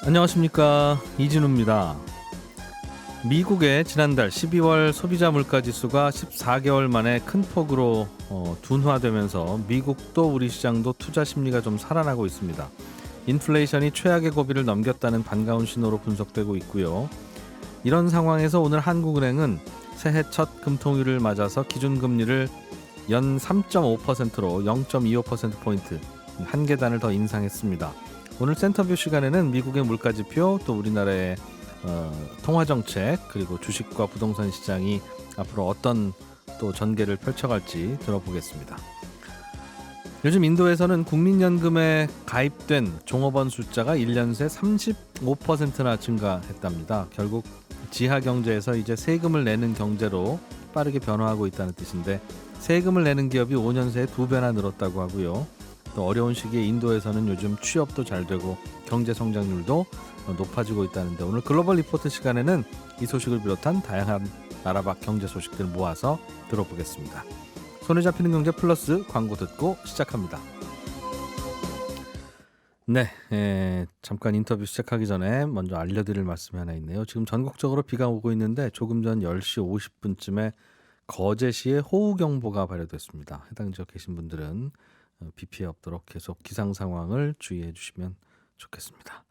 안녕하십니까, 이진우입니다. 미국의 지난달 12월 소비자 물가지수가 14개월 만에 큰 폭으로 둔화되면서 미국도 우리 시장도 투자 심리가 좀 살아나고 있습니다. 인플레이션이 최악의 고비를 넘겼다는 반가운 신호로 분석되고 있고요. 이런 상황에서 오늘 한국은행은 새해 첫 금통위를 맞아서 기준금리를 연 3.5%로 0.25%포인트 한 계단을 더 인상했습니다. 오늘 센터뷰 시간에는 미국의 물가지표, 또 우리나라의 통화정책, 그리고 주식과 부동산 시장이 앞으로 어떤 또 전개를 펼쳐갈지 들어보겠습니다. 요즘 인도에서는 국민연금에 가입된 종업원 숫자가 1년 새 35%나 증가했답니다. 결국 지하경제에서 이제 세금을 내는 경제로 빠르게 변화하고 있다는 뜻인데, 세금을 내는 기업이 5년 새에 2배나 늘었다고 하고요. 또 어려운 시기에 인도에서는 요즘 취업도 잘 되고 경제 성장률도 높아지고 있다는데, 오늘 글로벌 리포트 시간에는 이 소식을 비롯한 다양한 나라 밖 경제 소식들 모아서 들어보겠습니다. 손에 잡히는 경제 플러스 광고 듣고 시작합니다. 네, 잠깐 인터뷰 시작하기 전에 먼저 알려드릴 말씀이 하나 있네요. 지금 전국적으로 비가 오고 있는데 조금 전 10시 50분쯤에 거제시에 호우경보가 발효됐습니다. 해당 지역 계신 분들은 비 피해 없도록 계속 기상 상황을 주의해 주시면 좋겠습니다.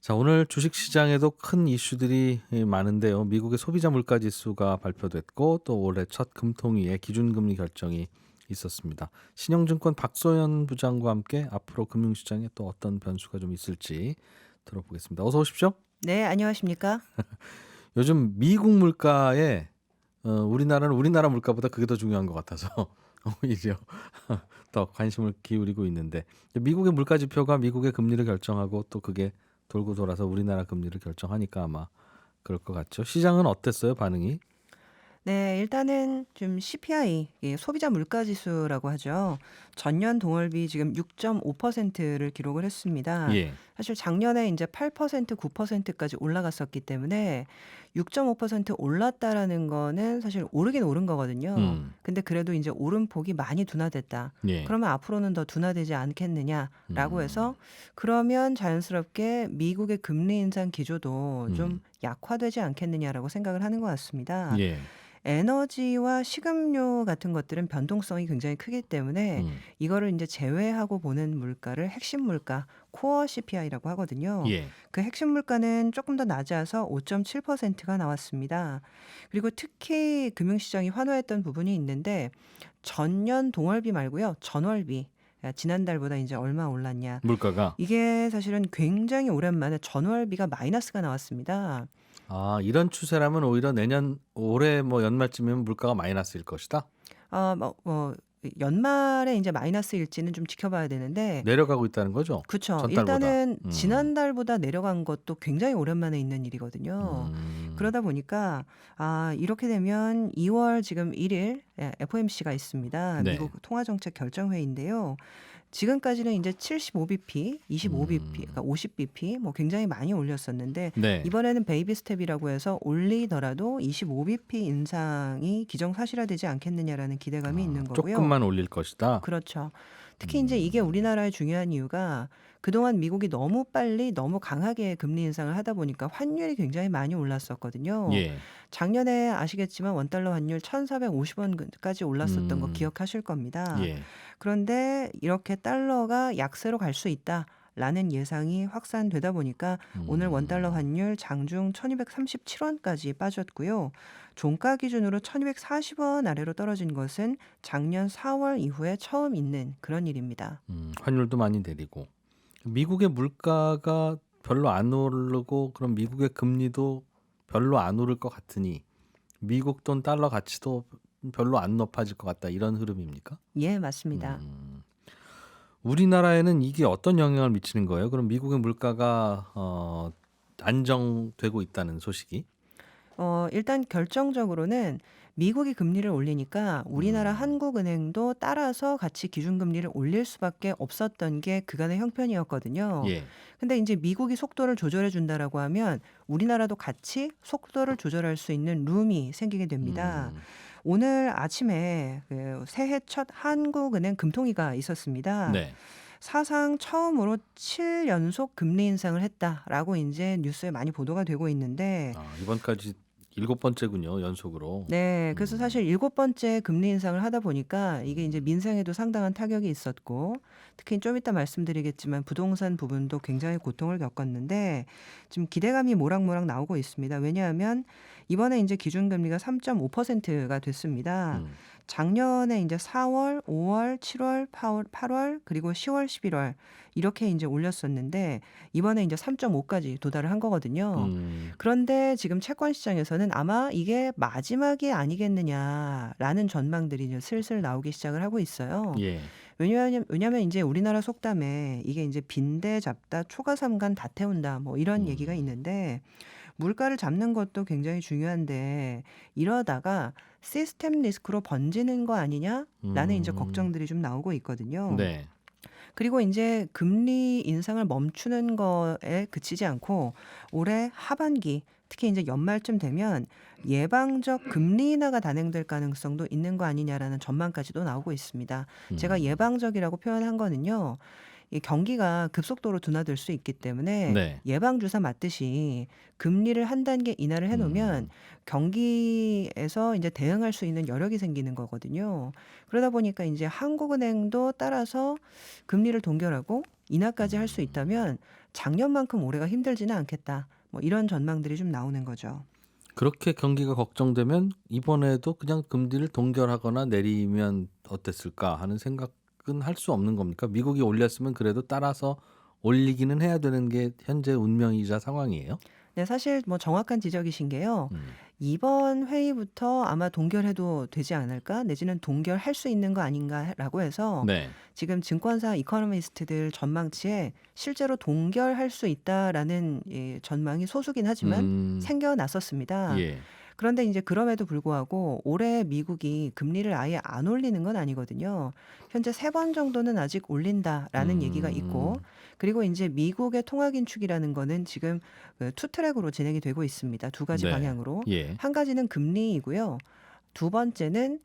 자, 오늘 주식시장에도 큰 이슈들이 많은데요. 미국의 소비자 물가지수가 발표됐고, 또 올해 첫 금통위의 기준금리 결정이 있었습니다. 신영증권 박소연 부장과 함께 앞으로 금융시장에 또 어떤 변수가 좀 있을지 들어보겠습니다. 어서 오십시오. 네, 안녕하십니까? 요즘 미국 물가에 우리나라는 우리나라 물가보다 그게 더 중요한 것 같아서 오히려 더 관심을 기울이고 있는데, 미국의 물가 지표가 미국의 금리를 결정하고 또 그게 돌고 돌아서 우리나라 금리를 결정하니까 아마 그럴 것 같죠. 시장은 어땠어요, 반응이? 네, 일단은 좀 CPI, 소비자 물가 지수라고 하죠. 전년 동월비 지금 6.5%를 기록을 했습니다. 예. 사실 작년에 이제 8%, 9%까지 올라갔었기 때문에 6.5% 올랐다라는 거는 사실 오르긴 오른 거거든요. 근데 그래도 이제 오름폭이 많이 둔화됐다. 예. 그러면 앞으로는 더 둔화되지 않겠느냐라고 음. 해서, 그러면 자연스럽게 미국의 금리 인상 기조도 좀 음. 약화되지 않겠느냐라고 생각을 하는 것 같습니다. 예. 에너지와 식음료 같은 것들은 변동성이 굉장히 크기 때문에 음. 이거를 이제 제외하고 보는 물가를 핵심 물가, 코어 CPI라고 하거든요. 예. 그 핵심 물가는 조금 더 낮아서 5.7%가 나왔습니다. 그리고 특히 금융시장이 환호했던 부분이 있는데, 전년 동월비 말고요, 전월비. 지난달보다 이제 얼마 올랐냐. 물가가 이게 사실은 굉장히 오랜만에 전월비가 마이너스가 나왔습니다. 이런 추세라면 오히려 내년 올해 뭐 연말쯤이면 물가가 마이너스일 것이다. 뭐 연말에 이제 마이너스일지는 좀 지켜봐야 되는데, 내려가고 있다는 거죠. 그쵸. 전달보다. 일단은 지난달보다 내려간 것도 굉장히 오랜만에 있는 일이거든요. 음. 그러다 보니까 이렇게 되면 2월 지금 1일 FOMC가 있습니다. 네. 미국 통화정책 결정회의인데요. 지금까지는 이제 75bp, 25bp, 그러니까 50bp 뭐 굉장히 많이 올렸었는데, 네. 이번에는 베이비 스텝이라고 해서 올리더라도 25bp 인상이 기정사실화되지 않겠느냐라는 기대감이 있는 거고요. 조금만 올릴 것이다. 그렇죠. 특히 이제 이게 우리나라에 중요한 이유가, 그동안 미국이 너무 빨리 너무 강하게 금리 인상을 하다 보니까 환율이 굉장히 많이 올랐었거든요. 예. 작년에 아시겠지만 원달러 환율 1,450원까지 올랐었던 거 기억하실 겁니다. 예. 그런데 이렇게 달러가 약세로 갈 수 있다라는 예상이 확산되다 보니까 오늘 원달러 환율 장중 1,237원까지 빠졌고요. 종가 기준으로 1,240원 아래로 떨어진 것은 작년 4월 이후에 처음 있는 그런 일입니다. 환율도 많이 내리고 미국의 물가가 별로 안 오르고, 그럼 미국의 금리도 별로 안 오를 것 같으니 미국 돈 달러 가치도 별로 안 높아질 것 같다, 이런 흐름입니까? 예, 맞습니다. 우리나라에는 이게 어떤 영향을 미치는 거예요? 그럼 미국의 물가가 안정되고 있다는 소식이? 일단 결정적으로는 미국이 금리를 올리니까 우리나라 한국은행도 따라서 같이 기준금리를 올릴 수밖에 없었던 게 그간의 형편이었거든요. 예. 근데 이제 미국이 속도를 조절해 준다라고 하면 우리나라도 같이 속도를 조절할 수 있는 룸이 생기게 됩니다. 오늘 아침에 그 새해 첫 한국은행 금통위가 있었습니다. 네. 사상 처음으로 7연속 금리 인상을 했다라고 인제 뉴스에 많이 보도가 되고 있는데 이번까지 7번째군요, 연속으로. 네. 그래서 음. 사실 7번째 금리 인상을 하다 보니까 이게 인제 민생에도 상당한 타격이 있었고 특히 좀 이따 말씀드리겠지만 부동산 부분도 굉장히 고통을 겪었는데 지금 기대감이 모락모락 나오고 있습니다. 왜냐하면 이번에 인제 기준금리가 3.5%가 됐습니다. 음. 작년에 인제 4월, 5월, 7월, 8월 그리고 10월, 11월 이렇게 인제 올렸었는데 이번에 인제 3.5까지 도달을 한 거거든요. 음. 그런데 지금 채권 시장에서는 아마 '이게 마지막이 아니겠느냐.'라는 전망들이 이제 슬슬 나오기 시작을 하고 있어요. 예. 왜냐하면 인제 우리나라 속담에 이게 인제 "빈대 잡다 초가삼간 다 태운다." 뭐 이런 얘기가 음. 있는데 물가를 잡는 것도 굉장히 중요한데 이러다가 '시스템 리스크로 번지는 거 아니냐?'라는 인제 음. 걱정들이 좀 나오고 있거든요. 네. 그리고 인제 금리 인상을 멈추는 거에 그치지 않고 올해 하반기 특히 인제 연말쯤 되면 '예방적 금리 인하가 단행될 가능성도 있는 거 아니냐.'라는 전망까지도 나오고 있습니다. 제가 음. 예방적이라고 표현한 거는요. 이 경기가 급속도로 둔화될 수 있기 때문에 네. 예방 주사 맞듯이 금리를 한 단계 인하를 해 놓으면 음. 경기에서 인제 대응할 수 있는 여력이 생기는 거거든요. 그러다 보니까 인제 한국은행도 따라서 금리를 동결하고 인하까지 할 수 음. 있다면 '작년만큼 올해가 힘들지는 않겠다.' 뭐 이런 전망들이 좀 나오는 거죠. 그렇게 경기가 걱정되면 이번에도 그냥 금리를 동결하거나 내리면 어땠을까 하는 생각은 할 수 없는 겁니까? 미국이 올렸으면 그래도 따라서 올리기는 해야 되는 게 현재 운명이자 상황이에요? 네 사실 뭐 정확한 지적이신 게요. 음. "이번 회의부터 아마 동결해도 되지 않을까? 내지는 동결할 수 있는 거 아닌가?"라고 해서 네. 지금 증권사 이코노미스트들 전망치에 실제로 "동결할 수 있다."라는 전망이 소수긴 하지만 음. 생겨났었습니다. 예. 그런데 인제 그럼에도 불구하고 올해 미국이 금리를 아예 안 올리는 건 아니거든요. 현재 3번 정도는 아직 올린다라는 얘기가 있고 음. 그리고 인제 미국의 통화 긴축이라는 거는 지금 투 트랙으로 진행이 되고 있습니다, 두 가지 네. 방향으로. 예. 한 가지는 금리이고요. 두 번째는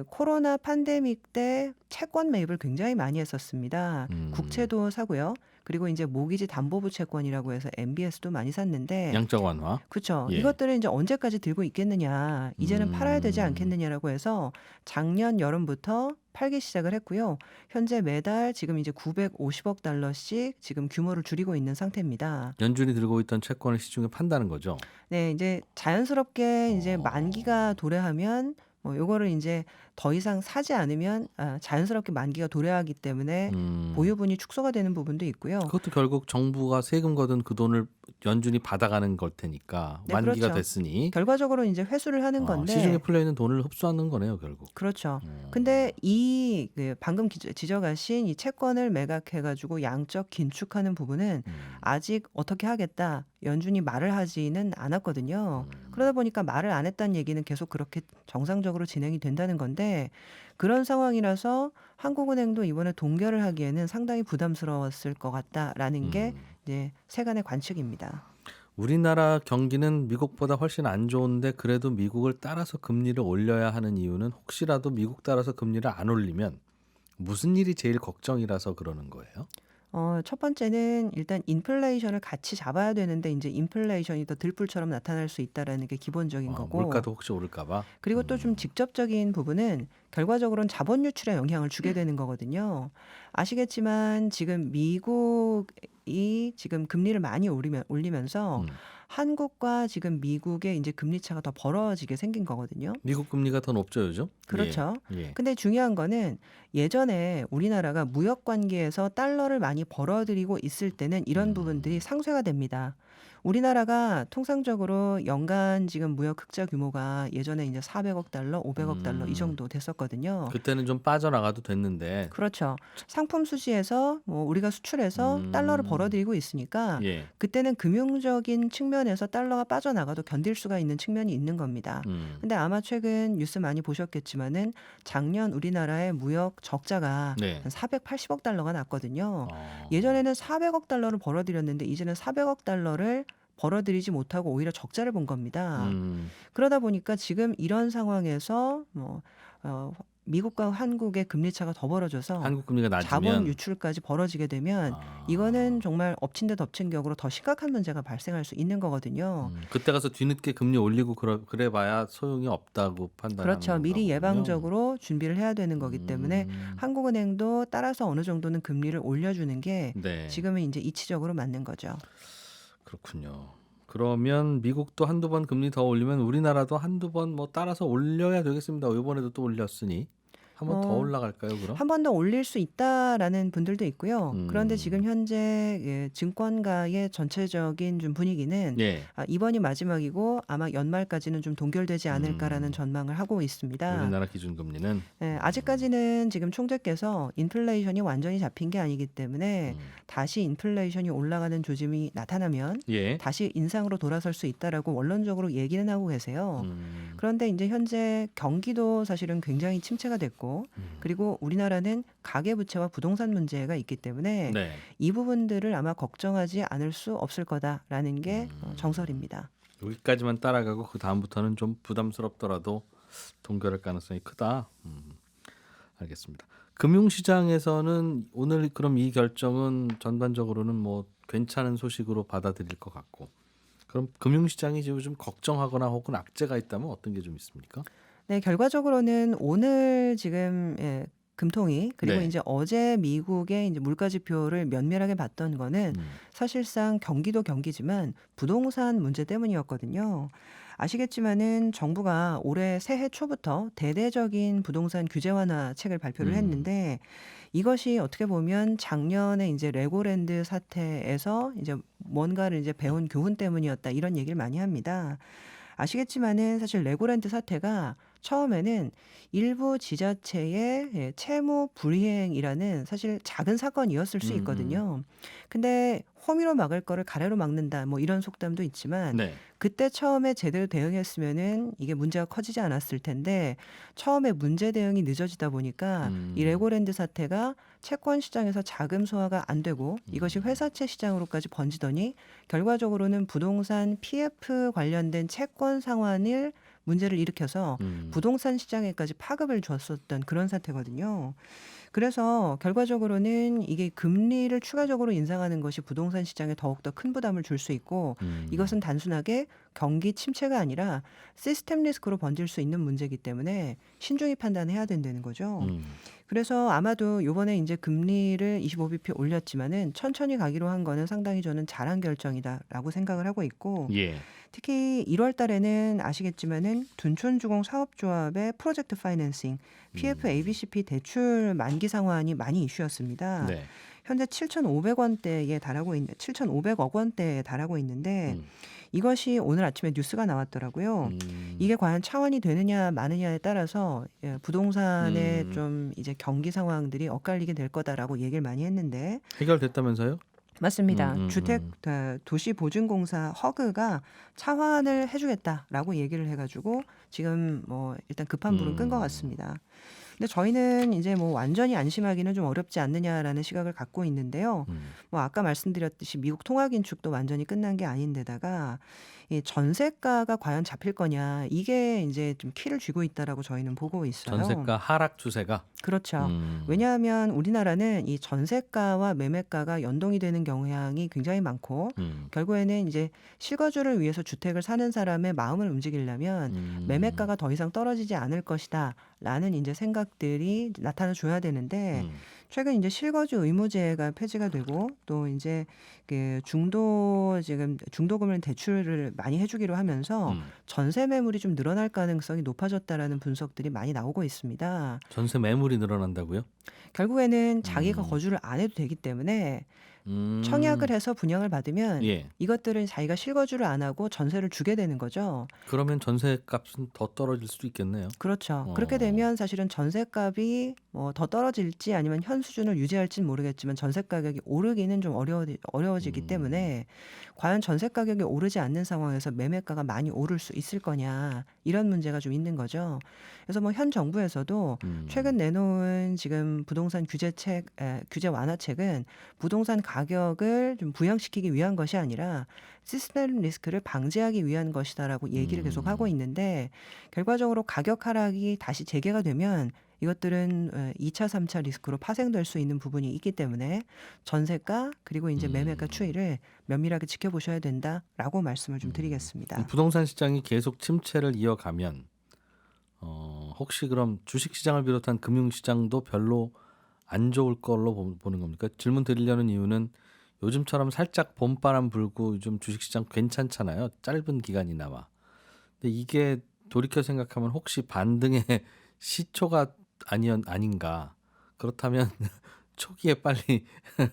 코로나 팬데믹 때 채권 매입을 굉장히 많이 했었습니다. 음. 국채도 사고요. 그리고 인제 모기지 담보부 채권이라고 해서 MBS도 많이 샀는데 양적 완화. 그쵸. 예. 이것들을 인제 '언제까지 들고 있겠느냐. 이제는 팔아야 되지 음. 않겠느냐.'라고 해서 작년 여름부터 팔기 시작을 했고요. 현재 매달 지금 이제 950억 달러씩 지금 규모를 줄이고 있는 상태입니다. 연준이 들고 있던 채권을 시중에 판다는 거죠? 네. 인제 자연스럽게 이제 만기가 어. 도래하면 요거를 인제 더 이상 사지 않으면 자연스럽게 만기가 도래하기 때문에 음. 보유분이 축소가 되는 부분도 있고요. 그것도 결국 정부가 세금 걷은 그 돈을 연준이 받아가는 걸 테니까 네 만기가 그렇죠. 됐으니 결과적으로 인제 회수를 하는 시중에 건데 풀려 있는 돈을 흡수하는 거네요, 결국. 그렇죠. 근데 어. 방금 지적하신 이 채권을 매각해 가지고 양적 긴축하는 부분은 음. 아직 "어떻게 하겠다." 연준이 말을 하지는 않았거든요. 그러다 보니까 말을 안 했다는 얘기는 계속 그렇게 정상적으로 진행이 된다는 건데 그런 상황이라서 '한국은행도 이번에 동결을 하기에는 상당히 부담스러웠을 것 같다.'라는 게 음. 이제 세간의 관측입니다. 우리나라 경기는 미국보다 훨씬 안 좋은데 그래도 미국을 따라서 금리를 올려야 하는 이유는 혹시라도 미국 따라서 금리를 안 올리면 무슨 일이 제일 걱정이라서 그러는 거예요? 첫 번째는 일단 인플레이션을 같이 잡아야 되는데 인제 인플레이션이 더 들불처럼 나타날 수 있다라는 게 기본적인 거고 물가도 혹시 오를까 봐? 그리고 또 좀 직접적인 부분은 결과적으로는 자본 유출에 영향을 주게 되는 거거든요. 아시겠지만 지금 미국이 지금 금리를 많이 올리면서 음. 한국과 지금 미국의 인제 금리 차가 더 벌어지게 생긴 거거든요. 미국 금리가 더 높죠, 요즘? 예. 그렇죠. 예. 근데 중요한 거는 예전에 우리나라가 무역 관계에서 달러를 많이 벌어들이고 있을 때는 이런 부분들이 음. 상쇄가 됩니다. 우리나라가 통상적으로 연간 지금 무역 흑자 규모가 예전에 이제 400억 달러, 500억 달러 이 음. 정도 됐었거든요. 그때는 좀 빠져나가도 됐는데. 그렇죠. 상품 수지에서 우리가 수출해서 달러를 음. 벌어들이고 있으니까 예. 그때는 금융적인 측면에서 달러가 빠져나가도 견딜 수가 있는 측면이 있는 겁니다. 음. 근데 아마 최근 뉴스 많이 보셨겠지만은 작년 우리나라의 무역 적자가 네. 한 480억 달러가 났거든요. 어. 예전에는 400억 달러를 벌어들였는데 이제는 400억 달러를 벌어들이지 못하고 오히려 적자를 본 겁니다. 음. 그러다 보니까 지금 이런 상황에서 어 미국과 한국의 금리 차가 더 벌어져서 한국 금리가 자본 낮으면 유출까지 벌어지게 되면 아, 이거는 정말 엎친 데 덮친 격으로 더 심각한 문제가 발생할 수 있는 거거든요. 그때 가서 뒤늦게 금리 올리고 그래봐야 소용이 없다고 판단하는 그렇죠. 건가 미리 보군요. 예방적으로 준비를 해야 되는 거기 때문에 음, 한국은행도 따라서 어느 정도는 금리를 올려주는 게 네, 지금은 이제 이치적으로 맞는 거죠. 그렇군요. 그러면 미국도 한두 번 금리 더 올리면 우리나라도 한두 번 뭐 따라서 올려야 되겠습니다. 이번에도 또 올렸으니 한 번 더 뭐 올라갈까요, 그럼? 한 번 더 올릴 수 있다라는 분들도 있고요. 그런데 지금 음, 현재 증권가의 전체적인 좀 분위기는 예, 이번이 마지막이고 아마 연말까지는 좀 동결되지 않을까라는 음, 전망을 하고 있습니다. 우리나라 기준금리는 아직까지는 지금 총재께서 인플레이션이 완전히 잡힌 게 아니기 때문에 음, 다시 인플레이션이 올라가는 조짐이 나타나면 예, 다시 인상으로 돌아설 수 있다라고 원론적으로 얘기는 하고 계세요. 그런데 이제 현재 경기도 사실은 굉장히 침체가 됐고 그리고 우리나라는 가계부채와 부동산 문제가 있기 때문에 네. 이 부분들을 아마 걱정하지 않을 수 없을 거다라는 게 정설입니다. 여기까지만 따라가고 그 다음부터는 좀 부담스럽더라도 동결할 가능성이 크다. 알겠습니다. 금융시장에서는 오늘 그럼 이 결정은 전반적으로는 뭐 괜찮은 소식으로 받아들일 것 같고, 그럼 금융시장이 지금 좀 걱정하거나 혹은 악재가 있다면 어떤 게 좀 있습니까? 네, 결과적으로는 오늘 지금 금통위 그리고 네. 이제 어제 미국의 이제 물가 지표를 면밀하게 봤던 거는 사실상 경기도 경기지만 부동산 문제 때문이었거든요. 아시겠지만은 정부가 올해 새해 초부터 대대적인 부동산 규제 완화 책을 발표를 음, 했는데 이것이 어떻게 보면 작년에 이제 레고랜드 사태에서 이제 뭔가를 이제 배운 교훈 때문이었다 이런 얘기를 많이 합니다. 아시겠지만은 사실 레고랜드 사태가 처음에는 일부 지자체의 채무 불이행이라는 사실 작은 사건이었을 수 음, 있거든요. 근데 호미로 막을 거를 가래로 막는다 뭐 이런 속담도 있지만 네. 그때 처음에 제대로 대응했으면은 이게 문제가 커지지 않았을 텐데 처음에 문제 대응이 늦어지다 보니까 이 레고랜드 사태가 채권 시장에서 자금 소화가 안 되고 이것이 회사채 시장으로까지 번지더니 결과적으로는 부동산 PF 관련된 채권 상환을 문제를 일으켜서 부동산 시장에까지 파급을 줬었던 그런 사태거든요. 그래서 결과적으로는 이게 금리를 추가적으로 인상하는 것이 부동산 시장에 더욱더 큰 부담을 줄 수 있고 이것은 단순하게 경기 침체가 아니라 시스템 리스크로 번질 수 있는 문제이기 때문에 신중히 판단해야 된다는 거죠. 그래서 아마도 요번에 이제 금리를 25bp 올렸지만은 천천히 가기로 한 거는 상당히 저는 잘한 결정이다라고 생각을 하고 있고 예. 특히 1월 달에는 아시겠지만은 둔촌주공 사업조합의 프로젝트 파이낸싱 PF ABCP 대출 만기 상환이 많이 이슈였습니다. 네. 현재 7,500원대에 달하고 있는 7,500억 원대에 달하고 있는데 이것이 오늘 아침에 뉴스가 나왔더라고요. 이게 과연 차원이 되느냐 마느냐에 따라서 부동산의 좀 이제 경기 상황들이 엇갈리게 될 거다라고 얘기를 많이 했는데 해결됐다면서요? 맞습니다. 음, 주택 도시보증공사 허그가 차환을 해주겠다라고 얘기를 해가지고 지금 뭐 일단 급한 불은 끈 것 같습니다. 근데 저희는 이제 뭐 완전히 안심하기는 좀 어렵지 않느냐라는 시각을 갖고 있는데요. 뭐 아까 말씀드렸듯이 미국 통화긴축도 완전히 끝난 게 아닌데다가 이 전세가가 과연 잡힐 거냐 이게 이제 좀 키를 쥐고 있다라고 저희는 보고 있어요. 전세가 하락 추세가. 그렇죠. 음, 왜냐하면 우리나라는 이 전세가와 매매가가 연동이 되는 경향이 굉장히 많고 결국에는 이제 실거주를 위해서 주택을 사는 사람의 마음을 움직이려면 매매가가 더 이상 떨어지지 않을 것이다 라는 이제 생각들이 나타나 줘야 되는데 최근 이제 실거주 의무제가 폐지가 되고 또 이제 그 중도금을 대출을 많이 해주기로 하면서 전세 매물이 좀 늘어날 가능성이 높아졌다라는 분석들이 많이 나오고 있습니다. 전세 매물이 늘어난다고요? 결국에는 자기가 거주를 안 해도 되기 때문에 청약을 해서 분양을 받으면 예. 이것들은 자기가 실거주를 안 하고 전세를 주게 되는 거죠. 그러면 전세값은 더 떨어질 수도 있겠네요. 그렇죠. 그렇게 되면 사실은 전세값이 뭐 더 떨어질지 아니면 현 수준을 유지할지는 모르겠지만 전세 가격이 오르기는 좀 어려워지기 때문에 과연 전세 가격이 오르지 않는 상황에서 매매가가 많이 오를 수 있을 거냐 이런 문제가 좀 있는 거죠. 그래서 뭐 현 정부에서도 최근 내놓은 지금 부동산 규제 완화책은 부동산 가격을 좀 부양시키기 위한 것이 아니라 시스템 리스크를 방지하기 위한 것이다라고 얘기를 계속 하고 있는데 결과적으로 가격 하락이 다시 재개가 되면 이것들은 2차, 3차 리스크로 파생될 수 있는 부분이 있기 때문에 전세가 그리고 이제 매매가 추이를 면밀하게 지켜보셔야 된다라고 말씀을 좀 드리겠습니다. 부동산 시장이 계속 침체를 이어가면 혹시 그럼 주식 시장을 비롯한 금융 시장도 별로 안 좋을 걸로 보는 겁니까? 질문 드리려는 이유는 요즘처럼 살짝 봄바람 불고 요즘 주식 시장 괜찮잖아요. 짧은 기간이나마. 근데 이게 돌이켜 생각하면 혹시 반등의 시초가 아닌가. 그렇다면 초기에 빨리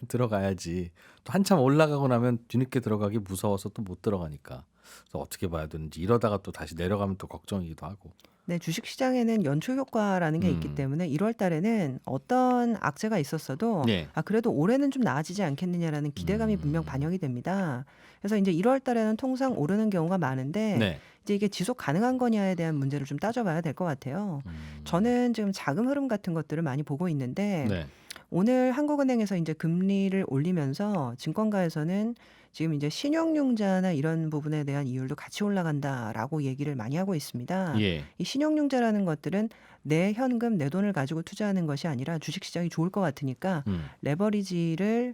들어가야지. 또 한참 올라가고 나면 뒤늦게 들어가기 무서워서 또 못 들어가니까. 그래서 어떻게 봐야 되는지 이러다가 또 다시 내려가면 또 걱정이기도 하고. 네, 주식 시장에는 연초 효과라는 게 있기 때문에 1월 달에는 어떤 악재가 있었어도 네. 그래도 올해는 좀 나아지지 않겠느냐라는 기대감이 분명 반영이 됩니다. 그래서 이제 1월 달에는 통상 오르는 경우가 많은데 네. 이제 이게 지속 가능한 거냐에 대한 문제를 좀 따져봐야 될 것 같아요. 저는 지금 자금 흐름 같은 것들을 많이 보고 있는데 네. 오늘 한국은행에서 이제 금리를 올리면서 증권가에서는 지금 이제 신용융자나 이런 부분에 대한 이율도 같이 올라간다라고 얘기를 많이 하고 있습니다. 예. 이 신용융자라는 것들은 내 현금, 내 돈을 가지고 투자하는 것이 아니라 주식시장이 좋을 것 같으니까 레버리지를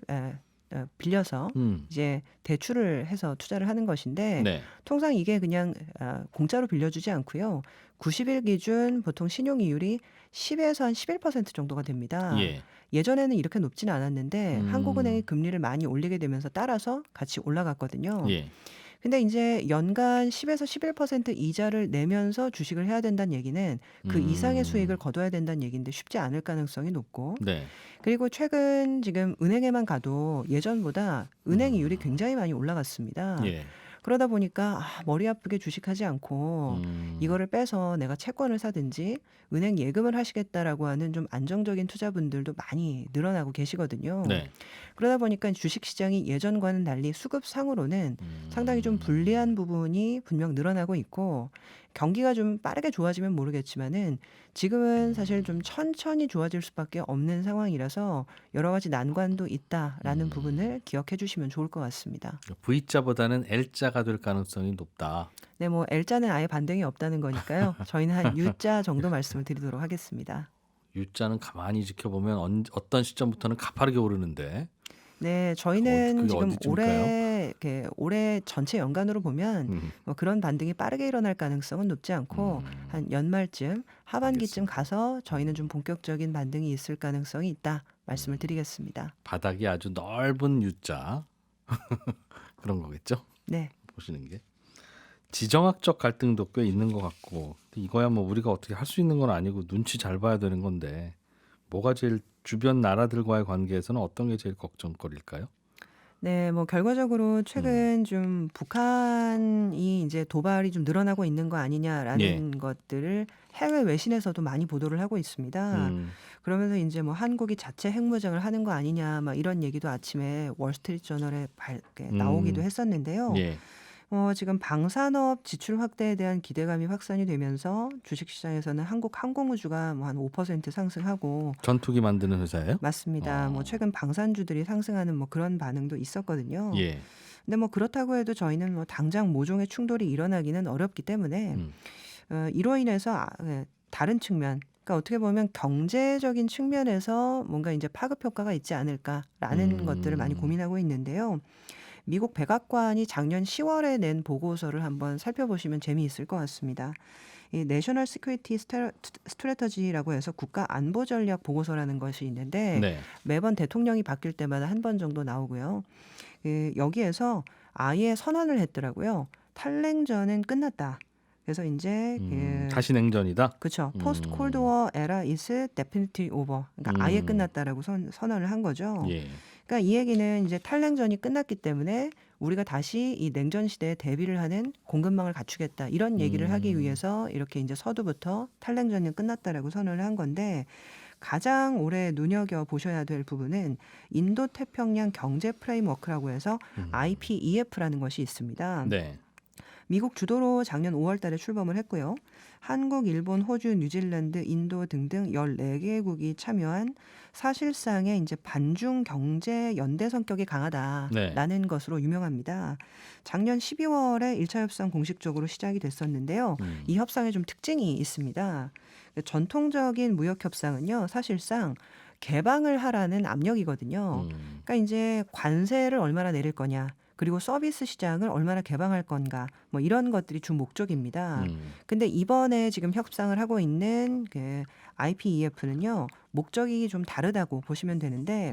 빌려서 이제 대출을 해서 투자를 하는 것인데 네. 통상 이게 그냥 공짜로 빌려주지 않고요. 90일 기준 보통 신용이율이 10에서 한 11% 정도가 됩니다. 예. 예전에는 이렇게 높지는 않았는데 한국은행이 금리를 많이 올리게 되면서 따라서 같이 올라갔거든요. 예. 근데 이제 연간 10에서 11% 이자를 내면서 주식을 해야 된다는 얘기는 그 이상의 수익을 거둬야 된다는 얘기인데 쉽지 않을 가능성이 높고 네. 그리고 최근 지금 은행에만 가도 예전보다 은행 이율이 굉장히 많이 올라갔습니다. 예. 그러다 보니까 머리 아프게 주식하지 않고 이거를 빼서 내가 채권을 사든지 은행 예금을 하시겠다라고 하는 좀 안정적인 투자분들도 많이 늘어나고 계시거든요. 네. 그러다 보니까 주식시장이 예전과는 달리 수급상으로는 상당히 좀 불리한 부분이 분명 늘어나고 있고 경기가 좀 빠르게 좋아지면 모르겠지만은 지금은 사실 좀 천천히 좋아질 수밖에 없는 상황이라서 여러 가지 난관도 있다라는 부분을 기억해 주시면 좋을 것 같습니다. V자보다는 L자가 될 가능성이 높다. 네, 뭐 L자는 아예 반등이 없다는 거니까요. 저희는 한 U자 정도 말씀을 드리도록 하겠습니다. U자는 가만히 지켜보면 어떤 시점부터는 가파르게 오르는데. 네, 저희는 그게 지금 어디쯤일까요? 올해 전체 연간으로 보면 뭐 그런 반등이 빠르게 일어날 가능성은 높지 않고 한 연말쯤 하반기쯤 가서 저희는 좀 본격적인 반등이 있을 가능성이 있다 말씀을 드리겠습니다. 바닥이 아주 넓은 U자 그런 거겠죠? 네. 보시는 게 지정학적 갈등도 꽤 있는 것 같고 이거야 뭐 우리가 어떻게 할 수 있는 건 아니고 눈치 잘 봐야 되는 건데 뭐가 제일 주변 나라들과의 관계에서는 어떤 게 제일 걱정거리일까요? 네, 뭐 결과적으로 최근 좀 북한이 이제 도발이 좀 늘어나고 있는 거 아니냐라는 것들을 해외 외신에서도 많이 보도를 하고 있습니다. 그러면서 이제 뭐 한국이 자체 핵무장을 하는 거 아니냐 막 이런 얘기도 아침에 월스트리트 저널에 나오기도 했었는데요. 예. 지금 방산업 지출 확대에 대한 기대감이 확산이 되면서 주식시장에서는 한국 항공우주가 뭐 한 5% 상승하고 전투기 만드는 회사예요? 맞습니다. 뭐 최근 방산주들이 상승하는 뭐 그런 반응도 있었거든요. 예. 근데 뭐 그렇다고 해도 저희는 뭐 당장 모종의 충돌이 일어나기는 어렵기 때문에 이로 인해서 다른 측면, 그러니까 어떻게 보면 경제적인 측면에서 뭔가 이제 파급 효과가 있지 않을까라는 것들을 많이 고민하고 있는데요. 미국 백악관이 작년 10월에 낸 보고서를 한번 살펴보시면 재미있을 것 같습니다. 이 내셔널 시큐리티 스트래터지라고 해서 국가 안보 전략 보고서라는 것이 있는데 네. 매번 대통령이 바뀔 때마다 한 번 정도 나오고요. 여기에서 아예 선언을 했더라고요. 탈냉전은 끝났다. 그래서 이제 다시 냉전이다. 그렇죠. 포스트 콜드워 에라 is definitely over. 그러니까 아예 끝났다라고 선언을 한 거죠. 예. 그러니까 이 얘기는 이제 탈냉전이 끝났기 때문에 우리가 다시 이 냉전 시대에 대비를 하는 공급망을 갖추겠다. 이런 얘기를 하기 위해서 이렇게 이제 서두부터 탈냉전이 끝났다라고 선언을 한 건데 가장 올해 눈여겨 보셔야 될 부분은 인도 태평양 경제 프레임워크라고 해서 IPEF라는 것이 있습니다. 네. 미국 주도로 작년 5월 달에 출범을 했고요. 한국, 일본, 호주, 뉴질랜드, 인도 등등 14개국이 참여한 사실상의 이제 반중 경제 연대 성격이 네. 강하다라는 것으로 유명합니다. 작년 12월에 1차 협상 공식적으로 시작이 됐었는데요. 이 협상에 좀 특징이 있습니다. 전통적인 무역 협상은요, 사실상 개방을 하라는 압력이거든요. 그러니까 이제 관세를 얼마나 내릴 거냐, 그리고 서비스 시장을 얼마나 개방할 건가, 뭐 이런 것들이 주 목적입니다. 근데 이번에 지금 협상을 하고 있는 그 IPEF는요, 목적이 좀 다르다고 보시면 되는데,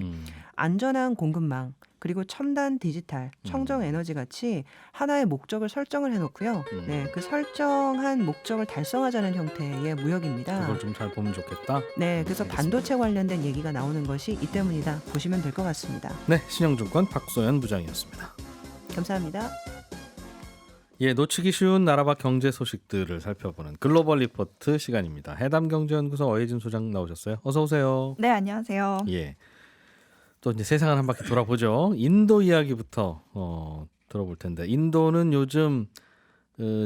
안전한 공급망, 그리고 첨단 디지털, 청정 에너지 같이 하나의 목적을 설정을 해놓고요. 네, 그 설정한 목적을 달성하자는 형태의 무역입니다. 그걸 좀 잘 보면 좋겠다. 네, 그래서 알겠습니다. 반도체 관련된 얘기가 나오는 것이 이 때문이다 보시면 될 것 같습니다. 네, 신영증권 박소연 부장이었습니다. 감사합니다. 예, 놓치기 쉬운 나라 밖 경제 소식들을 살펴보는 글로벌 리포트 시간입니다. 해담경제연구소 어혜진 소장 나오셨어요. 어서 오세요. 네, 안녕하세요. 예. 또 이제 세상을 한 바퀴 돌아보죠. 인도 이야기부터 들어볼 텐데, 인도는 요즘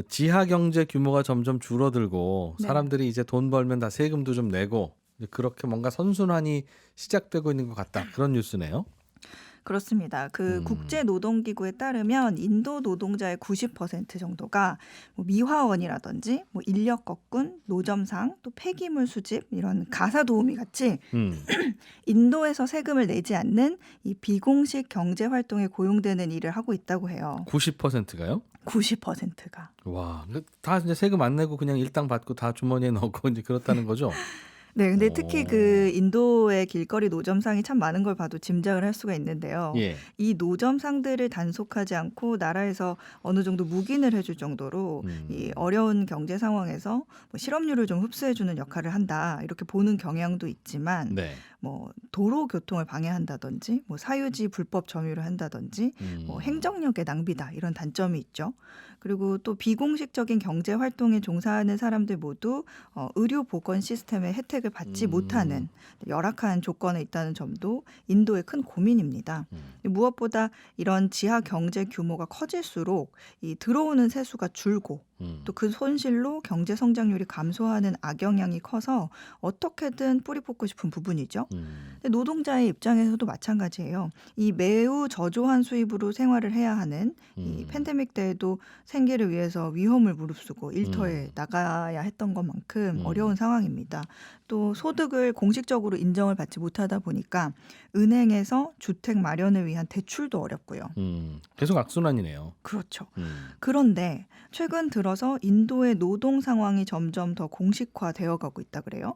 지하 경제 규모가 점점 줄어들고 네. 사람들이 이제 돈 벌면 다 세금도 좀 내고 이제 그렇게 뭔가 선순환이 시작되고 있는 것 같다. 그런 뉴스네요. 그렇습니다. 그 국제노동기구에 따르면 인도 노동자의 90% 정도가 뭐 미화원이라든지 뭐 인력 거꾼, 노점상, 또 폐기물 수집 이런 가사 도우미 같이 인도에서 세금을 내지 않는 이 비공식 경제 활동에 고용되는 일을 하고 있다고 해요. 90%가요? 90%가. 와, 다 이제 세금 안 내고 그냥 일당 받고 다 주머니에 넣고 이제 그렇다는 거죠. 네, 근데 오. 특히 그 인도의 길거리 노점상이 참 많은 걸 봐도 짐작을 할 수가 있는데요. 예. 이 노점상들을 단속하지 않고 나라에서 어느 정도 묵인을 해줄 정도로 이 어려운 경제 상황에서 뭐 실업률을 좀 흡수해주는 역할을 한다 이렇게 보는 경향도 있지만 네. 뭐 도로 교통을 방해한다든지 뭐 사유지 불법 점유를 한다든지 뭐 행정력의 낭비다 이런 단점이 있죠. 그리고 또 비공식적인 경제 활동에 종사하는 사람들 모두 의료 보건 시스템의 혜택을 받지 못하는 열악한 조건에 있다는 점도 인도의 큰 고민입니다. 무엇보다 이런 지하 경제 규모가 커질수록 이 들어오는 세수가 줄고 또 그 손실로 경제 성장률이 감소하는 악영향이 커서 어떻게든 뿌리 뽑고 싶은 부분이죠. 근데 노동자의 입장에서도 마찬가지예요. 이 매우 저조한 수입으로 생활을 해야 하는 이 팬데믹 때에도 생계를 위해서 위험을 무릅쓰고 일터에 나가야 했던 것만큼 어려운 상황입니다. 또 소득을 공식적으로 인정을 받지 못하다 보니까 은행에서 주택 마련을 위한 대출도 어렵고요. 계속 악순환이네요. 그렇죠. 그런데 최근 들어서 인도의 노동 상황이 점점 더 공식화되어 가고 있다 그래요.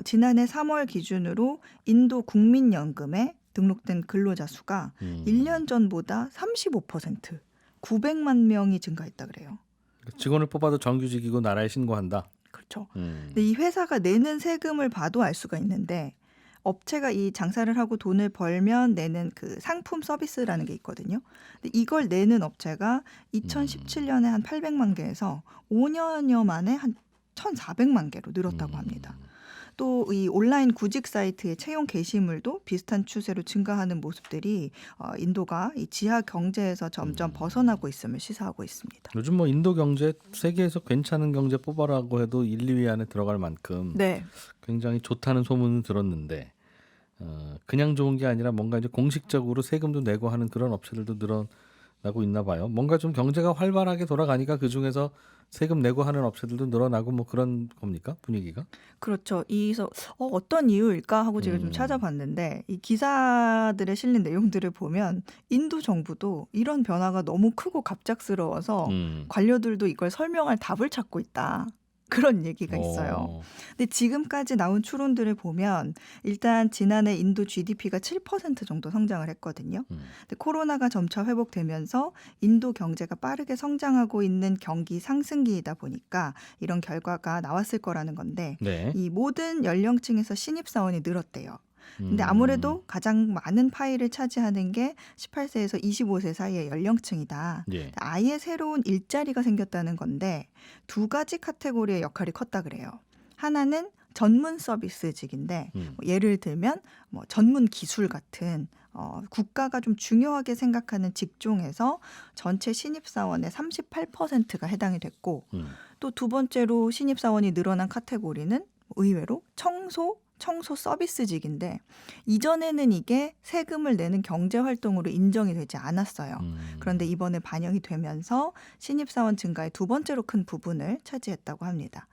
지난해 3월 기준으로 인도 국민연금에 등록된 근로자 수가 1년 전보다 35%, 900만 명이 증가했다 그래요. 직원을 뽑아도 정규직이고 나라에 신고한다. 그렇죠. 근데 이 회사가 내는 세금을 봐도 알 수가 있는데 업체가 이 장사를 하고 돈을 벌면 내는 그 상품 서비스라는 게 있거든요. 근데 이걸 내는 업체가 2017년에 한 800만 개에서 5년여 만에 한 1,400만 개로 늘었다고 합니다. 또 이 온라인 구직 사이트의 채용 게시물도 비슷한 추세로 증가하는 모습들이 인도가 이 지하 경제에서 점점 벗어나고 있음을 시사하고 있습니다. 요즘 뭐 인도 경제 세계에서 괜찮은 경제 뽑아라고 해도 1, 2위 안에 들어갈 만큼 네. 굉장히 좋다는 소문은 들었는데 그냥 좋은 게 아니라 뭔가 이제 공식적으로 세금도 내고 하는 그런 업체들도 늘어나고 있나 봐요. 뭔가 좀 경제가 활발하게 돌아가니까 그 중에서 세금 내고 하는 업체들도 늘어나고 뭐 그런 겁니까? 분위기가? 그렇죠. 이서 어떤 이유일까 하고 제가 좀 찾아봤는데 이 기사들에 실린 내용들을 보면 인도 정부도 이런 변화가 너무 크고 갑작스러워서 관료들도 이걸 설명할 답을 찾고 있다. 그런 얘기가 있어요. 근데 지금까지 나온 추론들을 보면 일단 지난해 인도 GDP가 7% 정도 성장을 했거든요. 근데 코로나가 점차 회복되면서 인도 경제가 빠르게 성장하고 있는 경기 상승기이다 보니까 이런 결과가 나왔을 거라는 건데 네. 이 모든 연령층에서 신입사원이 늘었대요. 근데 아무래도 가장 많은 파일을 차지하는 게 18세에서 25세 사이의 연령층이다. 예. 아예 새로운 일자리가 생겼다는 건데 두 가지 카테고리의 역할이 컸다 그래요. 하나는 전문 서비스직인데 뭐 예를 들면 뭐 전문 기술 같은 국가가 좀 중요하게 생각하는 직종에서 전체 신입사원의 38%가 해당이 됐고 또 두 번째로 신입사원이 늘어난 카테고리는 의외로 청소 서비스직인데 이전에는 이게 세금을 내는 경제활동으로 인정이 되지 않았어요. 그런데 이번에 반영이 되면서 신입사원 증가의 두 번째로 큰 부분을 차지했다고 합니다.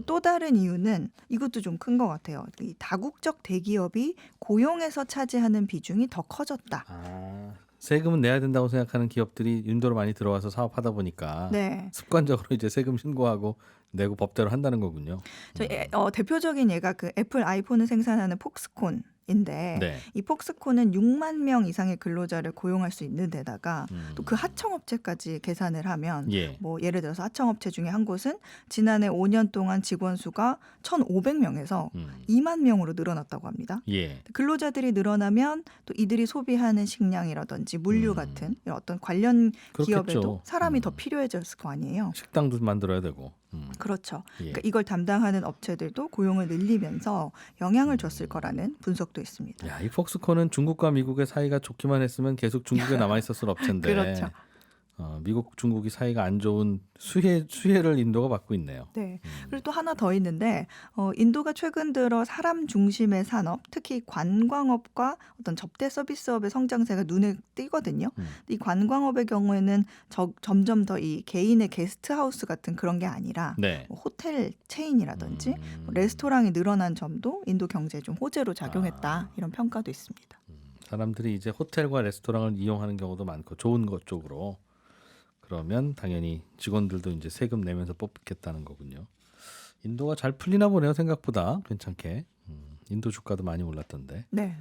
또 다른 이유는 이것도 좀 큰 것 같아요. 이 다국적 대기업이 고용에서 차지하는 비중이 더 커졌다. 세금은 내야 된다고 생각하는 기업들이 인도로 많이 들어와서 사업하다 보니까 네. 습관적으로 이제 세금 신고하고 내고 법대로 한다는 거군요. 대표적인 예가 그 애플 아이폰을 생산하는 폭스콘인데 네. 이 폭스콘은 6만 명 이상의 근로자를 고용할 수 있는 데다가 또 그 하청업체까지 계산을 하면 예. 뭐 예를 들어서 하청업체 중에 한 곳은 지난해 5년 동안 직원 수가 1,500명에서 2만 명으로 늘어났다고 합니다. 예. 근로자들이 늘어나면 또 이들이 소비하는 식량이라든지 물류 같은 이런 어떤 관련 그렇겠죠. 기업에도 사람이 더 필요해졌을 거 아니에요. 식당도 만들어야 되고. 그렇죠. 예. 그러니까 이걸 담당하는 업체들도 고용을 늘리면서 영향을 줬을 거라는 분석도 있습니다. 야, 이 폭스콘은 중국과 미국의 사이가 좋기만 했으면 계속 중국에 남아 있었을 업체인데. 그렇죠. 미국 중국이 사이가 안 좋은 수혜를 인도가 받고 있네요. 네. 그리고 또 하나 더 있는데 인도가 최근 들어 사람 중심의 산업, 특히 관광업과 어떤 접대 서비스업의 성장세가 눈에 띄거든요. 이 관광업의 경우에는 점점 더 이 개인의 게스트하우스 같은 그런 게 아니라 네. 뭐 호텔 체인이라든지 뭐 레스토랑이 늘어난 점도 인도 경제에 좀 호재로 작용했다. 이런 평가도 있습니다. 사람들이 이제 호텔과 레스토랑을 이용하는 경우도 많고 좋은 것 쪽으로. 그러면 당연히 직원들도 이제 세금 내면서 뽑겠다는 거군요. 인도가 잘 풀리나 보네요. 생각보다 괜찮게. 인도 주가도 많이 올랐던데. 네.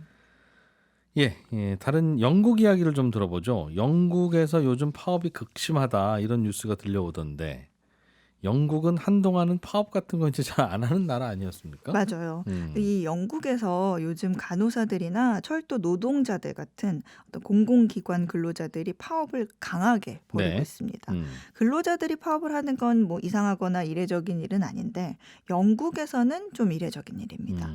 예, 다른 영국 이야기를 좀 들어보죠. 영국에서 요즘 파업이 극심하다 이런 뉴스가 들려오던데 영국은 한동안은 파업 같은 거 이제 잘 안 하는 나라 아니었습니까? 맞아요. 이 영국에서 요즘 간호사들이나 철도 노동자들 같은 어떤 공공기관 근로자들이 파업을 강하게 벌이고 네. 있습니다. 근로자들이 파업을 하는 건 뭐 이상하거나 이례적인 일은 아닌데 영국에서는 좀 이례적인 일입니다.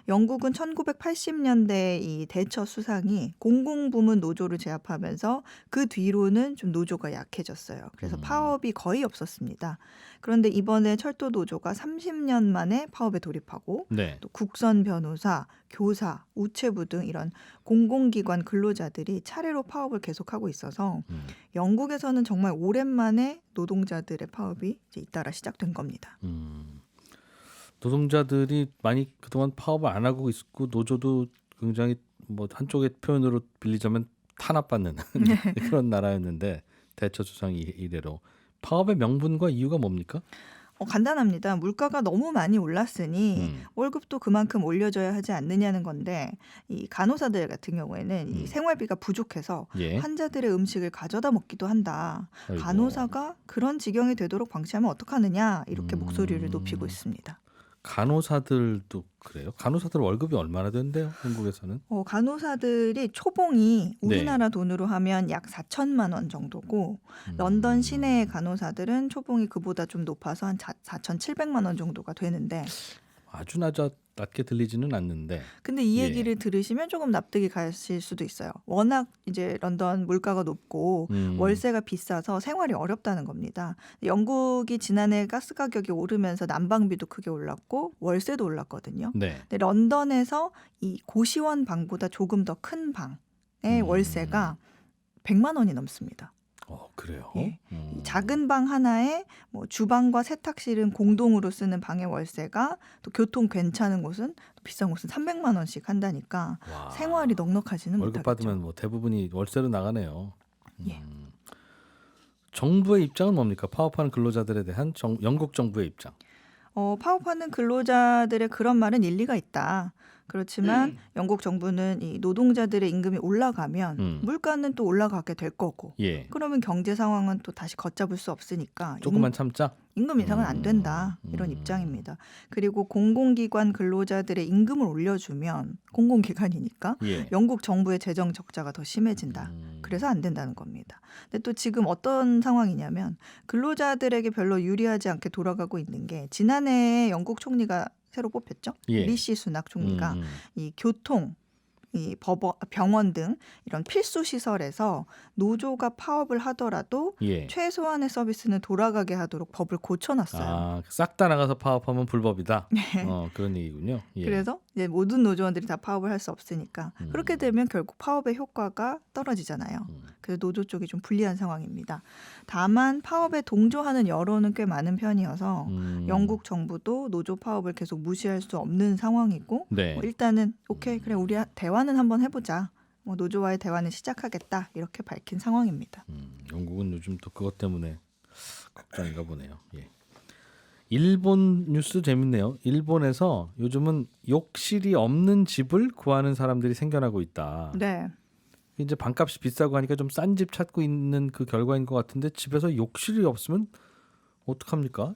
영국은 1980년대 이 대처 수상이 공공부문 노조를 제압하면서 그 뒤로는 좀 노조가 약해졌어요. 그래서 파업이 거의 없었습니다. 그런데 이번에 철도 노조가 30년 만에 파업에 돌입하고 네. 또 국선 변호사, 교사, 우체부 등 이런 공공기관 근로자들이 차례로 파업을 계속하고 있어서 영국에서는 정말 오랜만에 노동자들의 파업이 이제 잇따라 시작된 겁니다. 노동자들이 많이 그동안 파업을 안 하고 있고 노조도 굉장히 뭐 한쪽의 표현으로 빌리자면 탄압받는 그런 나라였는데 대처 수상 이래로 파업의 명분과 이유가 뭡니까? 간단합니다. 물가가 너무 많이 올랐으니 월급도 그만큼 올려줘야 하지 않느냐는 건데 이 간호사들 같은 경우에는 이 생활비가 부족해서 예. 환자들의 음식을 가져다 먹기도 한다. 아이고. 간호사가 그런 지경이 되도록 방치하면 어떡하느냐 이렇게 목소리를 높이고 있습니다. 간호사들도 그래요? 간호사들 월급이 얼마나 된대요? 한국에서는? 간호사들이 초봉이 우리나라 돈으로 하면 약 4천만 원 정도고 런던 시내의 간호사들은 초봉이 그보다 좀 높아서 한 4,700만 원 정도가 되는데 아주 낮게 들리지는 않는데 근데 이 예. 얘기를 들으시면 조금 납득이 가실 수도 있어요. 워낙 이제 런던 물가가 높고 월세가 비싸서 생활이 어렵다는 겁니다. 영국이 지난해 가스 가격이 오르면서 난방비도 크게 올랐고 월세도 올랐거든요. 네. 근데 런던에서 이 고시원 방보다 조금 더 큰 방의 월세가 100만 원이 넘습니다. 그래요? 예. 이 작은 방 하나에 뭐 주방과 세탁실은 공동으로 쓰는 방의 월세가 또 교통 괜찮은 곳은 또 비싼 곳은 300만 원씩 한다니까 와. 생활이 넉넉하지는 월급 못하겠죠. 받으면 뭐 대부분이 월세로 나가네요. 예. 정부의 입장은 뭡니까? 파업하는 근로자들에 대한 영국 정부의 입장. 파업하는 근로자들의 그런 말은 일리가 있다. 그렇지만 영국 정부는 이 노동자들의 임금이 올라가면 물가는 또 올라가게 될 거고 예. 그러면 경제 상황은 또 다시 걷잡을 수 없으니까 조금만 참자. 임금 인상은 안 된다. 이런 입장입니다. 그리고 공공기관 근로자들의 임금을 올려주면 공공기관이니까 예. 영국 정부의 재정 적자가 더 심해진다. 그래서 안 된다는 겁니다. 근데 또 지금 어떤 상황이냐면 근로자들에게 별로 유리하지 않게 돌아가고 있는 게 지난해 영국 총리가 새로 뽑혔죠. 예. 리시 수낙 총리가 이 교통 이 병원 등 이런 필수 시설에서 노조가 파업을 하더라도 예. 최소한의 서비스는 돌아가게 하도록 법을 고쳐놨어요. 아, 싹 다 나가서 파업하면 불법이다. 그런 얘기군요. 예. 그래서 이제 모든 노조원들이 다 파업을 할 수 없으니까 음. 그렇게 되면 결국 파업의 효과가 떨어지잖아요. 그래서 노조 쪽이 좀 불리한 상황입니다. 다만 파업에 동조하는 여론은 꽤 많은 편이어서 영국 정부도 노조 파업을 계속 무시할 수 없는 상황이고 네. 뭐 일단은 오케이 그래 우리 대화는 한번 해보자. 뭐 노조와의 대화는 시작하겠다 이렇게 밝힌 상황입니다. 영국은 요즘 또 그것 때문에 걱정인가 보네요. 예. 일본 뉴스 재밌네요. 일본에서 요즘은 욕실이 없는 집을 구하는 사람들이 생겨나고 있다. 네. 이제 방값이 비싸고 하니까 좀 싼 집 찾고 있는 그 결과인 것 같은데 집에서 욕실이 없으면 어떡합니까?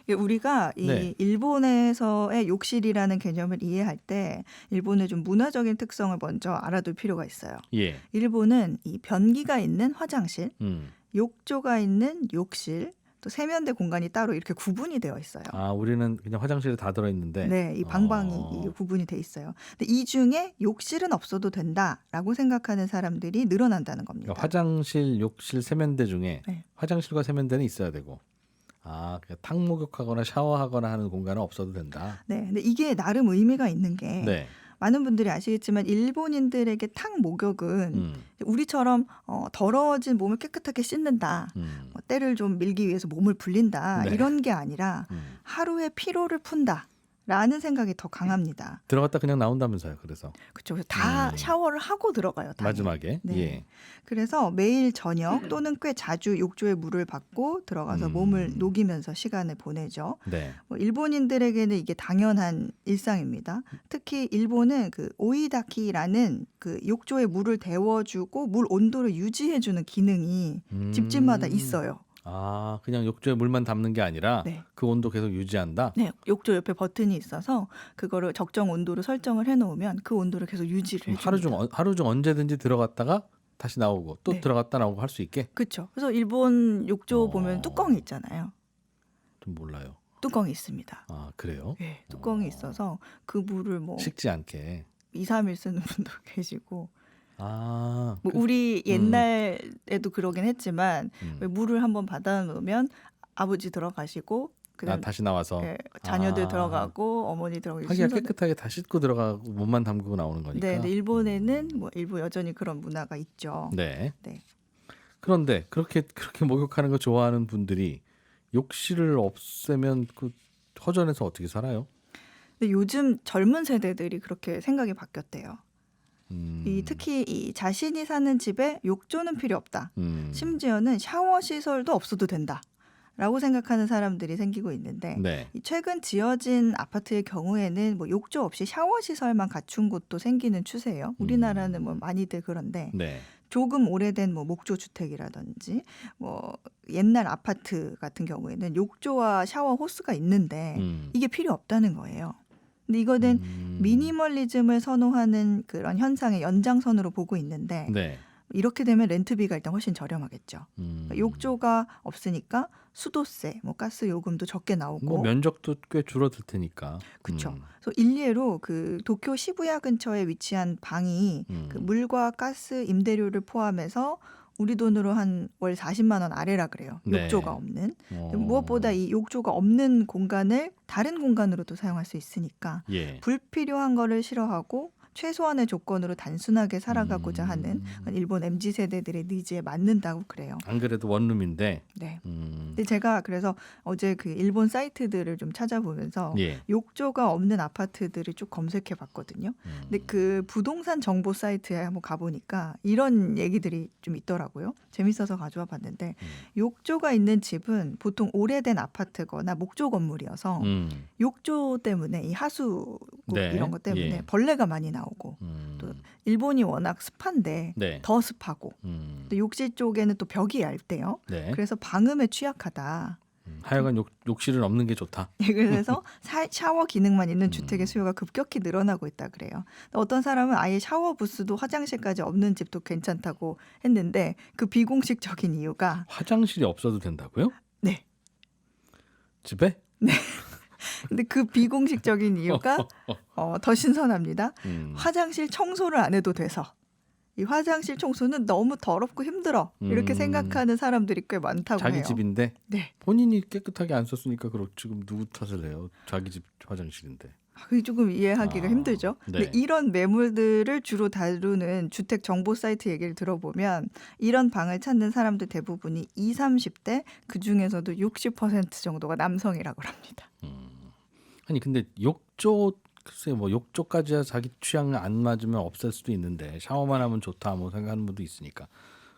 우리가 이 네. 일본에서의 욕실이라는 개념을 이해할 때 일본의 좀 문화적인 특성을 먼저 알아둘 필요가 있어요. 예. 일본은 이 변기가 있는 화장실, 음. 욕조가 있는 욕실, 또 세면대 공간이 따로 이렇게 구분이 되어 있어요. 아, 우리는 그냥 화장실에 다 들어 있는데. 네, 이 방방이 이 구분이 돼 있어요. 근데 이 중에 욕실은 없어도 된다라고 생각하는 사람들이 늘어난다는 겁니다. 그러니까 화장실, 욕실, 세면대 중에 네. 화장실과 세면대는 있어야 되고. 아, 그러니까 탕 목욕하거나 샤워하거나 하는 공간은 없어도 된다. 네, 근데 이게 나름 의미가 있는 게 네. 많은 분들이 아시겠지만 일본인들에게 탕 목욕은 우리처럼 더러워진 몸을 깨끗하게 씻는다, 뭐 때를 좀 밀기 위해서 몸을 불린다 네. 이런 게 아니라 하루의 피로를 푼다. 라는 생각이 더 강합니다. 들어갔다 그냥 나온다면서요. 그래서 그렇죠. 그래서 다 샤워를 하고 들어가요. 당연히. 마지막에. 네. 예. 그래서 매일 저녁 또는 꽤 자주 욕조에 물을 받고 들어가서 몸을 녹이면서 시간을 보내죠. 네. 뭐 일본인들에게는 이게 당연한 일상입니다. 특히 일본은 그 오이다키라는 그 욕조에 물을 데워주고 물 온도를 유지해주는 기능이 집집마다 있어요. 아, 그냥 욕조에 물만 담는 게 아니라 네. 그 온도 계속 유지한다. 네, 욕조 옆에 버튼이 있어서 그거를 적정 온도로 설정을 해놓으면 그 온도를 계속 유지를 해줍니다. 하루 중 언제든지 들어갔다가 다시 나오고 또 네. 들어갔다 나오고 할 수 있게. 그렇죠. 그래서 일본 욕조 보면 뚜껑이 있잖아요. 좀 몰라요. 뚜껑이 있습니다. 아, 그래요? 네, 뚜껑이 있어서 그 물을 뭐 식지 않게. 2, 3일 쓰는 분도 계시고 아, 뭐 우리 옛날에도 그러긴 했지만 왜 물을 한번 받아 놓으면 아버지 들어가시고 그다음 다시 나와서 예, 자녀들 아. 들어가고 어머니 들어가고 하기가 순서대로. 깨끗하게 다 씻고 들어가고 몸만 담그고 나오는 거니까. 네, 근데 일본에는 뭐 일부 여전히 그런 문화가 있죠. 네. 네. 그런데 그렇게 목욕하는 거 좋아하는 분들이 욕실을 없애면 그 허전해서 어떻게 살아요? 근데 요즘 젊은 세대들이 그렇게 생각이 바뀌었대요. 특히 이 자신이 사는 집에 욕조는 필요 없다. 심지어는 샤워 시설도 없어도 된다. 라고 생각하는 사람들이 생기고 있는데 네. 이 최근 지어진 아파트의 경우에는 뭐 욕조 없이 샤워 시설만 갖춘 곳도 생기는 추세예요. 우리나라는 뭐 많이들 그런데 네. 조금 오래된 뭐 목조 주택이라든지 뭐 옛날 아파트 같은 경우에는 욕조와 샤워 호스가 있는데 이게 필요 없다는 거예요. 근데 이거는 미니멀리즘을 선호하는 그런 현상의 연장선으로 보고 있는데 네. 이렇게 되면 렌트비가 일단 훨씬 저렴하겠죠. 그러니까 욕조가 없으니까 수도세, 뭐 가스 요금도 적게 나오고. 뭐 면적도 꽤 줄어들 테니까. 그렇죠. 그래서 일례로 그 도쿄 시부야 근처에 위치한 방이 그 물과 가스 임대료를 포함해서 우리 돈으로 한 월 40만 원 아래라 그래요. 네. 욕조가 없는. 무엇보다 이 욕조가 없는 공간을 다른 공간으로도 사용할 수 있으니까 예. 불필요한 거를 싫어하고 최소한의 조건으로 단순하게 살아가고자 하는 일본 MZ세대들의 니즈에 맞는다고 그래요. 안 그래도 원룸인데. 네. 근데 제가 그래서 어제 그 일본 사이트들을 좀 찾아보면서 예. 욕조가 없는 아파트들을 쭉 검색해 봤거든요. 근데 그 부동산 정보 사이트에 한번 가보니까 이런 얘기들이 좀 있더라고요. 재밌어서 가져와 봤는데 욕조가 있는 집은 보통 오래된 아파트거나 목조 건물이어서 욕조 때문에 이 하수구 네. 이런 것 때문에 예. 벌레가 많이 나오고 또 일본이 워낙 습한데 네. 더 습하고 또 욕실 쪽에는 또 벽이 얇대요. 네. 그래서 방음에 취약하다. 하여간 욕실은 없는 게 좋다. 그래서 샤워 기능만 있는 주택의 수요가 급격히 늘어나고 있다 그래요. 어떤 사람은 아예 샤워 부스도 화장실까지 없는 집도 괜찮다고 했는데 그 비공식적인 이유가 화장실이 없어도 된다고요? 네. 집에? 네. 근데 그 비공식적인 이유가 더 신선합니다. 화장실 청소를 안 해도 돼서. 이 화장실 청소는 너무 더럽고 힘들어. 이렇게 생각하는 사람들이 꽤 많다고 자기 해요. 집인데 네. 본인이 깨끗하게 안 썼으니까 그렇 지금 누구 탓을 해요? 자기 집 화장실인데. 그게 조금 이해하기가 힘들죠. 네. 근데 이런 매물들을 주로 다루는 주택 정보 사이트 얘기를 들어보면 이런 방을 찾는 사람들 대부분이 20, 30대 그중에서도 60% 정도가 남성이라고 합니다. 아니 근데 욕조 글쎄 뭐 욕조까지야 자기 취향 안 맞으면 없앨 수도 있는데 샤워만 하면 좋다 뭐 생각하는 분도 있으니까.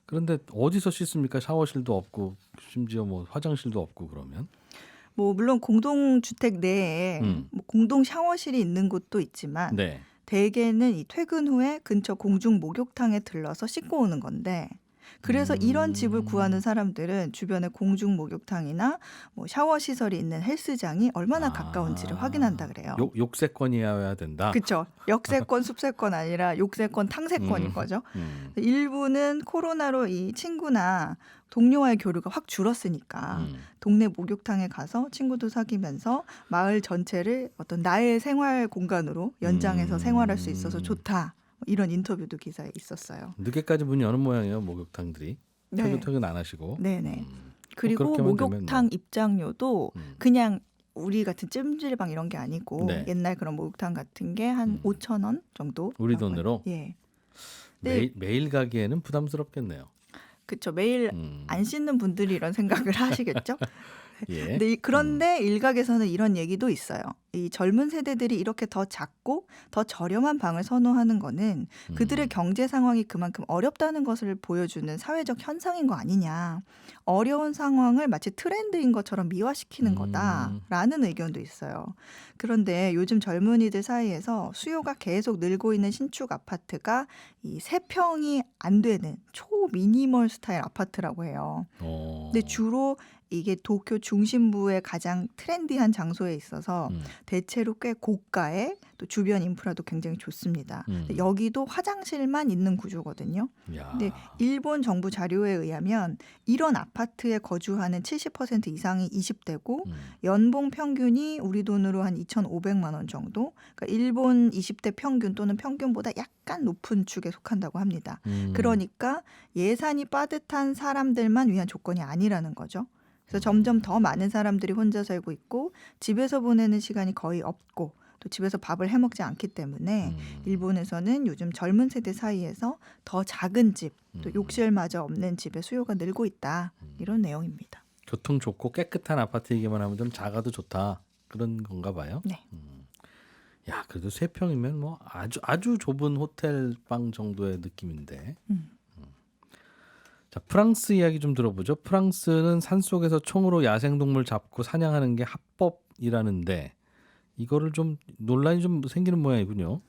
그런데 어디서 씻습니까? 샤워실도 없고 심지어 뭐 화장실도 없고 그러면. 뭐 물론 공동주택 내에 음. 뭐 공동 샤워실이 있는 곳도 있지만 네. 대개는 이 퇴근 후에 근처 공중 목욕탕에 들러서 씻고 오는 건데 그래서 이런 집을 구하는 사람들은 주변에 공중 목욕탕이나 뭐 샤워 시설이 있는 헬스장이 얼마나 가까운지를 확인한다 그래요. 욕세권이어야 된다. 그렇죠. 역세권, 숲세권 아니라 욕세권, 탕세권인 거죠. 일부는 코로나로 이 친구나 동료와의 교류가 확 줄었으니까 동네 목욕탕에 가서 친구도 사귀면서 마을 전체를 어떤 나의 생활 공간으로 연장해서 생활할 수 있어서 좋다. 이런 인터뷰도 기사에 있었어요. 늦게까지 문 여는 모양이에요. 목욕탕들이. 네. 퇴근 안 하시고. 네네. 그리고 그렇게 하면 되면 목욕탕 뭐. 입장료도 그냥 우리 같은 찜질방 이런 게 아니고 네. 옛날 그런 목욕탕 같은 게 한 5,000원 정도. 우리 돈으로? 예. 매일 가기에는 부담스럽겠네요. 그렇죠. 매일 안 씻는 분들이 이런 생각을 하시겠죠. 예. 근데 그런데 일각에서는 이런 얘기도 있어요. 이 젊은 세대들이 이렇게 더 작고 더 저렴한 방을 선호하는 거는 그들의 경제 상황이 그만큼 어렵다는 것을 보여주는 사회적 현상인 거 아니냐. 어려운 상황을 마치 트렌드인 것처럼 미화시키는 거다라는 의견도 있어요. 그런데 요즘 젊은이들 사이에서 수요가 계속 늘고 있는 신축 아파트가 이 3평이 안 되는 초미니멀 스타일 아파트라고 해요. 근데 주로 이게 도쿄 중심부의 가장 트렌디한 장소에 있어서 대체로 꽤 고가에 또 주변 인프라도 굉장히 좋습니다. 근데 여기도 화장실만 있는 구조거든요. 야. 근데 일본 정부 자료에 의하면 이런 아파트에 거주하는 70% 이상이 20대고 연봉 평균이 우리 돈으로 한 2,500만 원 정도. 그러니까 일본 20대 평균 또는 평균보다 약간 높은 축에 속한다고 합니다. 그러니까 예산이 빠듯한 사람들만 위한 조건이 아니라는 거죠. 그래서 점점 더 많은 사람들이 혼자 살고 있고 집에서 보내는 시간이 거의 없고 또 집에서 밥을 해 먹지 않기 때문에 일본에서는 요즘 젊은 세대 사이에서 더 작은 집, 또 욕실마저 없는 집의 수요가 늘고 있다. 이런 내용입니다. 교통 좋고 깨끗한 아파트이기만 하면 좀 작아도 좋다. 그런 건가 봐요. 네. 야, 그래도 3평이면 뭐 아주 좁은 호텔 방 정도의 느낌인데. 자, 프랑스 이야기 좀 들어보죠. 프랑스는 산속에서 총으로 야생동물 잡고 사냥하는 게 합법이라는데 이거를 좀 논란이 좀 생기는 모양이군요.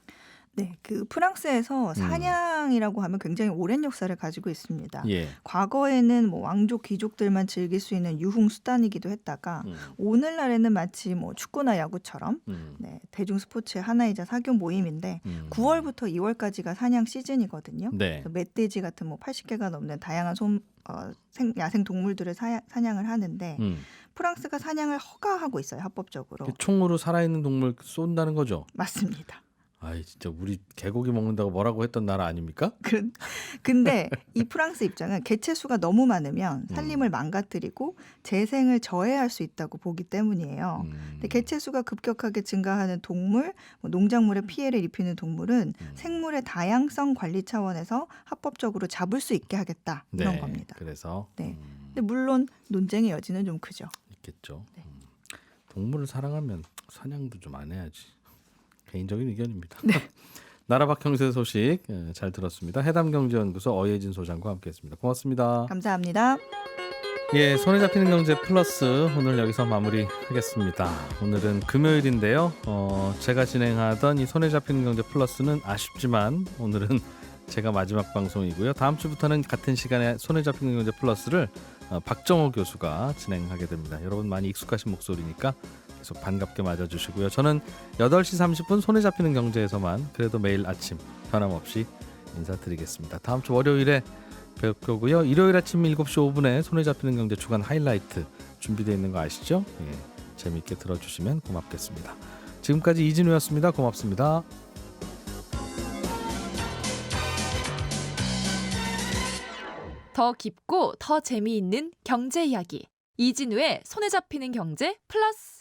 네, 그 프랑스에서 사냥이라고 하면 굉장히 오랜 역사를 가지고 있습니다. 예. 과거에는 뭐 왕족 귀족들만 즐길 수 있는 유흥 수단이기도 했다가 오늘날에는 마치 뭐 축구나 야구처럼 네, 대중 스포츠의 하나이자 사교 모임인데 9월부터 2월까지가 사냥 시즌이거든요. 네. 그래서 멧돼지 같은 뭐 80개가 넘는 다양한 야생 동물들을 사냥을 하는데 프랑스가 사냥을 허가하고 있어요, 합법적으로. 총으로 살아있는 동물 쏜다는 거죠. 맞습니다. 아이 진짜 우리 개고기 먹는다고 뭐라고 했던 나라 아닙니까? 근데 이 프랑스 입장은 개체수가 너무 많으면 산림을 망가뜨리고 재생을 저해할 수 있다고 보기 때문이에요. 근데 개체수가 급격하게 증가하는 동물, 뭐 농작물에 피해를 입히는 동물은 생물의 다양성 관리 차원에서 합법적으로 잡을 수 있게 하겠다 이런 네, 겁니다. 그래서 네. 근데 물론 논쟁의 여지는 좀 크죠. 있겠죠. 네. 동물을 사랑하면 사냥도 좀 안 해야지. 개인적인 의견입니다. 네. 나라밖 경제 소식 잘 들었습니다. 해담경제연구소 어예진 소장과 함께했습니다. 고맙습니다. 감사합니다. 예, 손에 잡히는 경제 플러스 오늘 여기서 마무리하겠습니다. 오늘은 금요일인데요. 제가 진행하던 이 손에 잡히는 경제 플러스는 아쉽지만 오늘은 제가 마지막 방송이고요. 다음 주부터는 같은 시간에 손에 잡히는 경제 플러스를 박정호 교수가 진행하게 됩니다. 여러분 많이 익숙하신 목소리니까 계속 반갑게 맞아주시고요. 저는 8시 30분 손에 잡히는 경제에서만 그래도 매일 아침 변함없이 인사드리겠습니다. 다음 주 월요일에 뵐 거고요. 일요일 아침 7시 5분에 손에 잡히는 경제 주간 하이라이트 준비되어 있는 거 아시죠? 예, 재미있게 들어주시면 고맙겠습니다. 지금까지 이진우였습니다. 고맙습니다. 더 깊고 더 재미있는 경제 이야기. 이진우의 손에 잡히는 경제 플러스.